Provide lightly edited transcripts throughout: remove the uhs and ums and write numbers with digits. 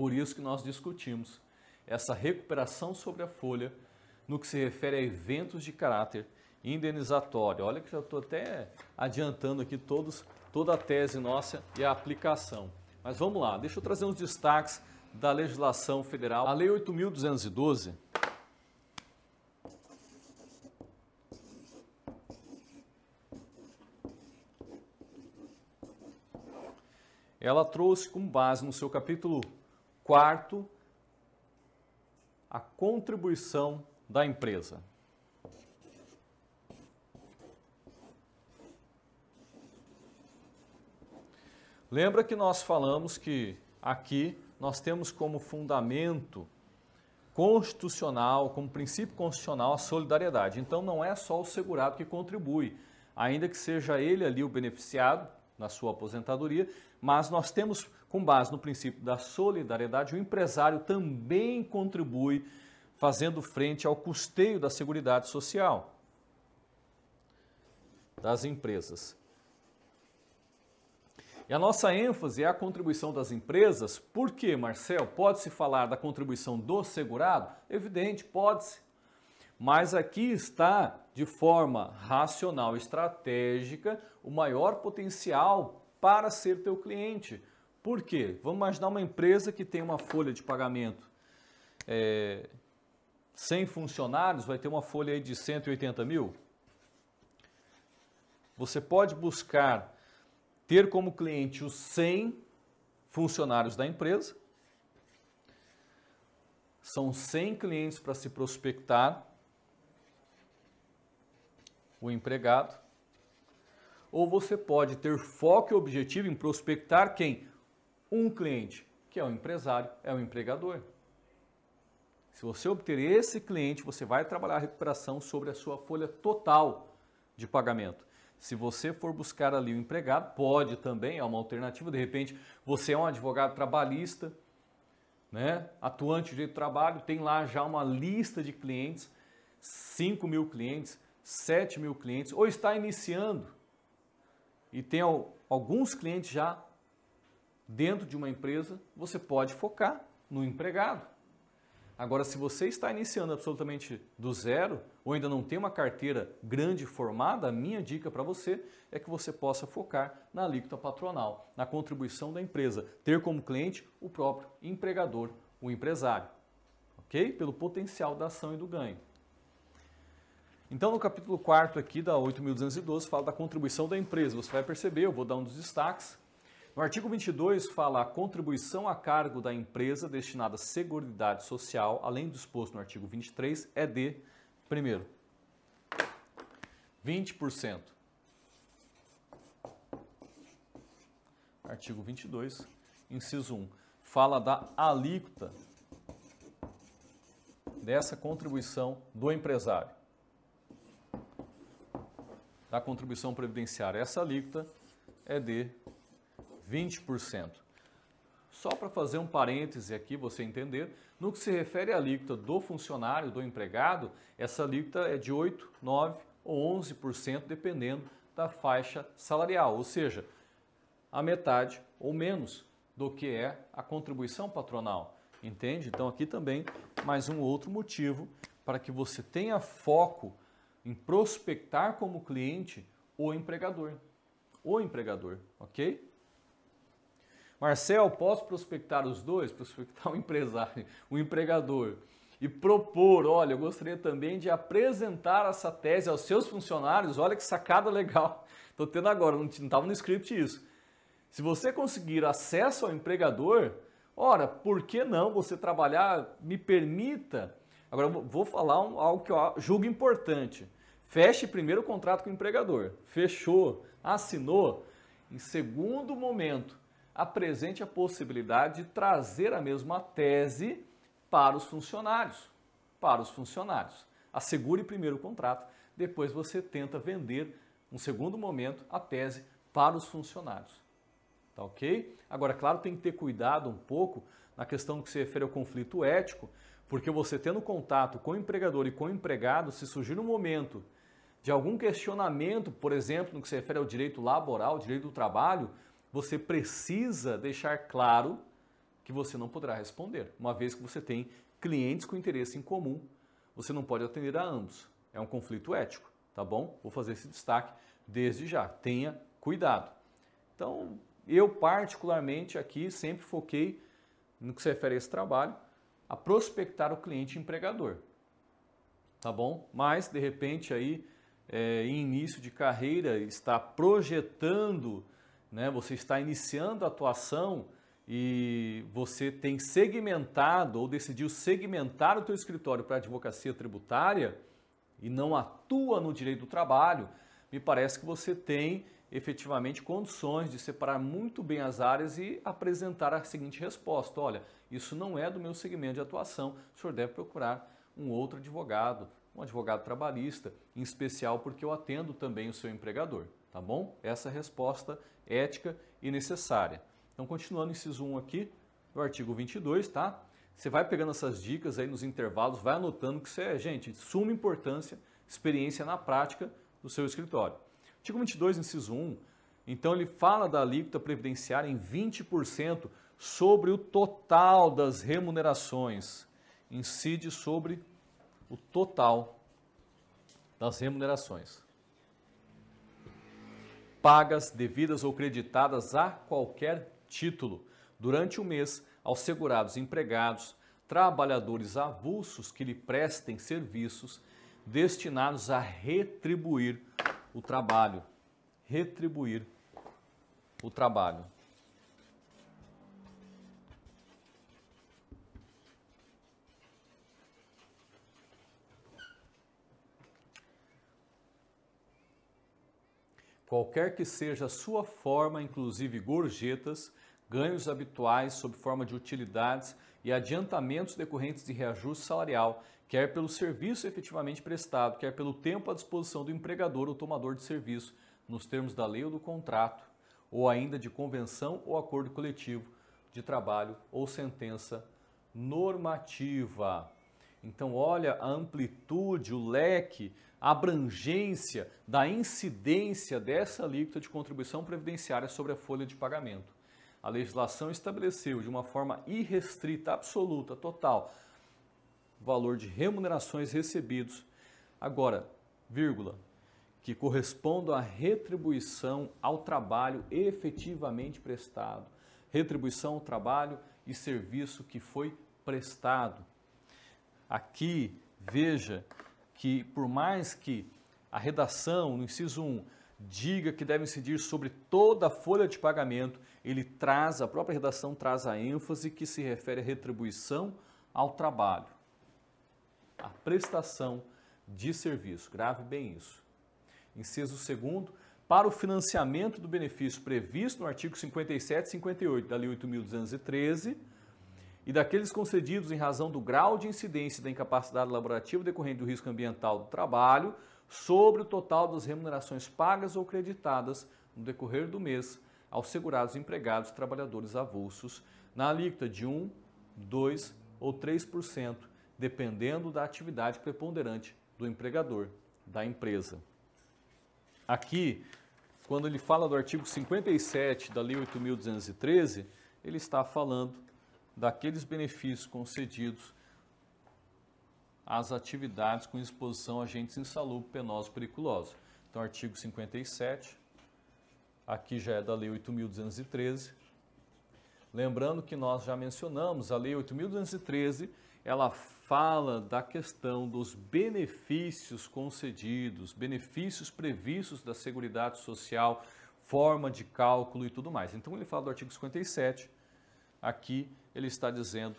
Por isso que nós discutimos essa recuperação sobre a folha no que se refere a eventos de caráter indenizatório. Olha que já estou até adiantando aqui toda a tese nossa e a aplicação. Mas vamos lá, deixa eu trazer uns destaques da legislação federal. A Lei 8.212, ela trouxe como base no seu capítulo 4º a contribuição da empresa. Lembra que nós falamos que aqui nós temos como fundamento constitucional, como princípio constitucional, a solidariedade. Então não é só o segurado que contribui, ainda que seja ele ali o beneficiado na sua aposentadoria, mas nós temos, com base no princípio da solidariedade, o empresário também contribui fazendo frente ao custeio da Seguridade Social das empresas. E a nossa ênfase é a contribuição das empresas. Por quê, Marcel? Pode-se falar da contribuição do segurado? Evidente, pode-se. Mas aqui está, de forma racional e estratégica, o maior potencial para ser teu cliente. Por quê? Vamos imaginar uma empresa que tem uma folha de pagamento 100 funcionários, vai ter uma folha aí de 180 mil. Você pode buscar ter como cliente os 100 funcionários da empresa. São 100 clientes para se prospectar o empregado. Ou você pode ter foco e objetivo em prospectar quem? Um cliente, que é o empresário, é o empregador. Se você obter esse cliente, você vai trabalhar a recuperação sobre a sua folha total de pagamento. Se você for buscar ali o empregado, pode também, é uma alternativa, de repente você é um advogado trabalhista, né, atuante de direito do trabalho, tem lá já uma lista de clientes, 5 mil clientes, 7 mil clientes, ou está iniciando e tem alguns clientes já dentro de uma empresa, você pode focar no empregado. Agora, se você está iniciando absolutamente do zero, ou ainda não tem uma carteira grande formada, a minha dica para você é que você possa focar na alíquota patronal, na contribuição da empresa, ter como cliente o próprio empregador, o empresário, ok? Pelo potencial da ação e do ganho. Então, no capítulo 4º aqui da 8.212, fala da contribuição da empresa. Você vai perceber, eu vou dar um dos destaques. No artigo 22 fala a contribuição a cargo da empresa destinada à Seguridade Social, além do exposto no artigo 23, é de, primeiro, 20%. Artigo 22, inciso 1, fala da alíquota dessa contribuição do empresário, da contribuição previdenciária. Essa alíquota é de 20%. Só para fazer um parêntese aqui, você entender, no que se refere à alíquota do funcionário, do empregado, essa alíquota é de 8, 9 ou 11%, dependendo da faixa salarial, ou seja, a metade ou menos do que é a contribuição patronal, entende? Então aqui também mais um outro motivo para que você tenha foco em prospectar como cliente o empregador, ok? Marcel, posso prospectar os dois? Prospectar o empresário, o empregador e propor, olha, eu gostaria também de apresentar essa tese aos seus funcionários, olha que sacada legal, estou tendo agora, não estava no script isso. Se você conseguir acesso ao empregador, ora, por que não você trabalhar, me permita, agora eu vou falar algo que eu julgo importante, feche primeiro o contrato com o empregador, fechou, assinou, em segundo momento, apresente a possibilidade de trazer a mesma tese para os funcionários. Assegure primeiro o contrato, depois você tenta vender, no segundo momento, a tese para os funcionários. Tá ok? Agora, claro, tem que ter cuidado um pouco na questão que se refere ao conflito ético, porque você tendo contato com o empregador e com o empregado, se surgir um momento de algum questionamento, por exemplo, no que se refere ao direito laboral, direito do trabalho, você precisa deixar claro que você não poderá responder, uma vez que você tem clientes com interesse em comum, você não pode atender a ambos. É um conflito ético, tá bom? Vou fazer esse destaque desde já. Tenha cuidado. Então, eu particularmente aqui sempre foquei no que se refere a esse trabalho, a prospectar o cliente empregador, tá bom? Mas, de repente, aí, em início de carreira, está projetando, né? Você está iniciando a atuação e você tem segmentado ou decidiu segmentar o teu escritório para advocacia tributária e não atua no direito do trabalho, me parece que você tem efetivamente condições de separar muito bem as áreas e apresentar a seguinte resposta: olha, isso não é do meu segmento de atuação, o senhor deve procurar um outro advogado, um advogado trabalhista, em especial porque eu atendo também o seu empregador, tá bom? Essa é a resposta ética e necessária. Então, continuando inciso 1 aqui, no artigo 22, tá? Você vai pegando essas dicas aí nos intervalos, vai anotando que isso é, gente, de suma importância, experiência na prática do seu escritório. Artigo 22, inciso 1, então ele fala da alíquota previdenciária em 20% sobre o total das remunerações. Incide sobre o total das remunerações pagas, devidas ou creditadas a qualquer título durante o mês aos segurados empregados, trabalhadores avulsos que lhe prestem serviços destinados a retribuir o trabalho. Retribuir o trabalho. Qualquer que seja a sua forma, inclusive gorjetas, ganhos habituais sob forma de utilidades e adiantamentos decorrentes de reajuste salarial, quer pelo serviço efetivamente prestado, quer pelo tempo à disposição do empregador ou tomador de serviço, nos termos da lei ou do contrato, ou ainda de convenção ou acordo coletivo de trabalho ou sentença normativa. Então, olha a amplitude, o leque, a abrangência da incidência dessa alíquota de contribuição previdenciária sobre a folha de pagamento. A legislação estabeleceu de uma forma irrestrita, absoluta, total, o valor de remunerações recebidos, agora, vírgula, que correspondam à retribuição ao trabalho efetivamente prestado. Retribuição ao trabalho e serviço que foi prestado. Aqui, veja que por mais que a redação, no inciso 1, diga que deve incidir sobre toda a folha de pagamento, a própria redação traz a ênfase que se refere à retribuição ao trabalho, à prestação de serviço. Grave bem isso. Inciso 2, para o financiamento do benefício previsto no artigo 57 e 58 da Lei 8.213, e daqueles concedidos em razão do grau de incidência da incapacidade laborativa decorrente do risco ambiental do trabalho sobre o total das remunerações pagas ou creditadas no decorrer do mês aos segurados empregados trabalhadores avulsos na alíquota de 1, 2 ou 3%, dependendo da atividade preponderante do empregador, da empresa. Aqui, quando ele fala do artigo 57 da Lei 8.213, ele está falando daqueles benefícios concedidos às atividades com exposição a agentes insalubres, penosos, periculosos. Então, artigo 57, aqui já é da Lei 8.213. Lembrando que nós já mencionamos, a Lei 8.213, ela fala da questão dos benefícios concedidos, benefícios previstos da Seguridade Social, forma de cálculo e tudo mais. Então, ele fala do artigo 57, aqui ele está dizendo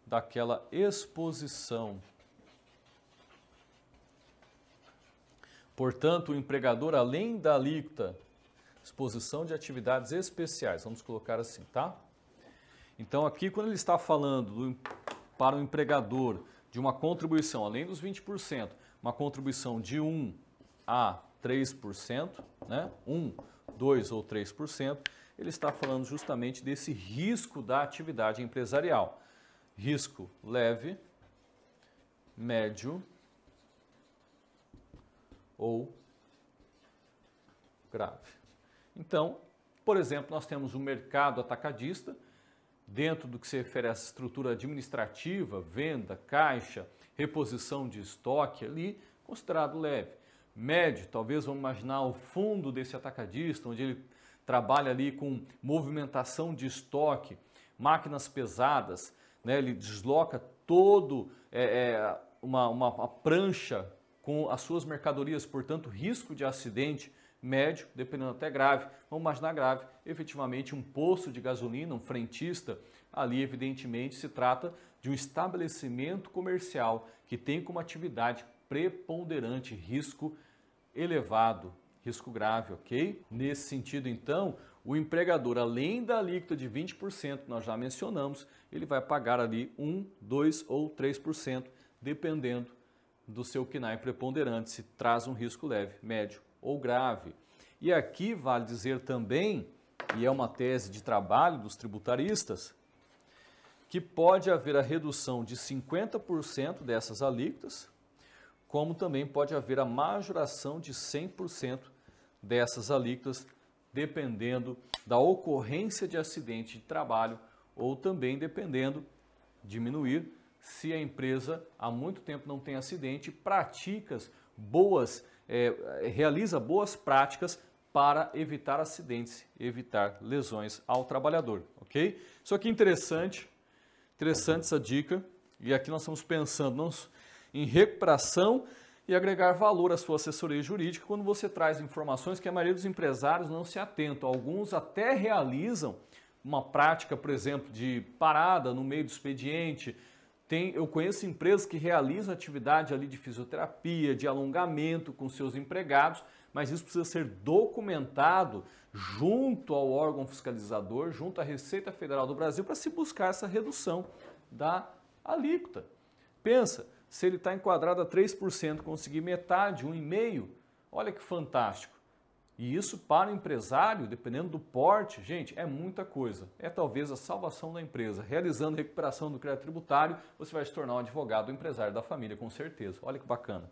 daquela exposição. Portanto, o empregador, além da alíquota, exposição de atividades especiais, vamos colocar assim, tá? Então, aqui, quando ele está falando para o empregador de uma contribuição, além dos 20%, uma contribuição de 1 a 3%, né? 1, 2 ou 3%, ele está falando justamente desse risco da atividade empresarial. Risco leve, médio ou grave. Então, por exemplo, nós temos um mercado atacadista dentro do que se refere a essa estrutura administrativa, venda, caixa, reposição de estoque ali, considerado leve. Médio, talvez vamos imaginar o fundo desse atacadista, onde ele trabalha ali com movimentação de estoque, máquinas pesadas, né? Ele desloca todo uma prancha com as suas mercadorias, portanto, risco de acidente médio, dependendo até grave. Vamos imaginar grave, efetivamente um posto de gasolina, um frentista, ali evidentemente se trata de um estabelecimento comercial que tem como atividade preponderante risco elevado, risco grave, ok? Nesse sentido, então, o empregador, além da alíquota de 20%, nós já mencionamos, ele vai pagar ali 1, 2 ou 3%, dependendo do seu KNAI preponderante, se traz um risco leve, médio ou grave. E aqui vale dizer também, e é uma tese de trabalho dos tributaristas, que pode haver a redução de 50% dessas alíquotas, como também pode haver a majoração de 100% dessas alíquotas, dependendo da ocorrência de acidente de trabalho ou também dependendo, diminuir, se a empresa há muito tempo não tem acidente, realiza boas práticas para evitar acidentes, evitar lesões ao trabalhador, ok? Isso aqui é interessante essa dica, e aqui nós estamos pensando em recuperação e agregar valor à sua assessoria jurídica quando você traz informações que a maioria dos empresários não se atentam. Alguns até realizam uma prática, por exemplo, de parada no meio do expediente. Eu conheço empresas que realizam atividade ali de fisioterapia, de alongamento com seus empregados, mas isso precisa ser documentado junto ao órgão fiscalizador, junto à Receita Federal do Brasil, para se buscar essa redução da alíquota. Pensa, se ele está enquadrado a 3%, conseguir metade, 1,5%, olha que fantástico. E isso para o empresário, dependendo do porte, gente, é muita coisa. É talvez a salvação da empresa. Realizando recuperação do crédito tributário, você vai se tornar um advogado, um empresário da família, com certeza. Olha que bacana.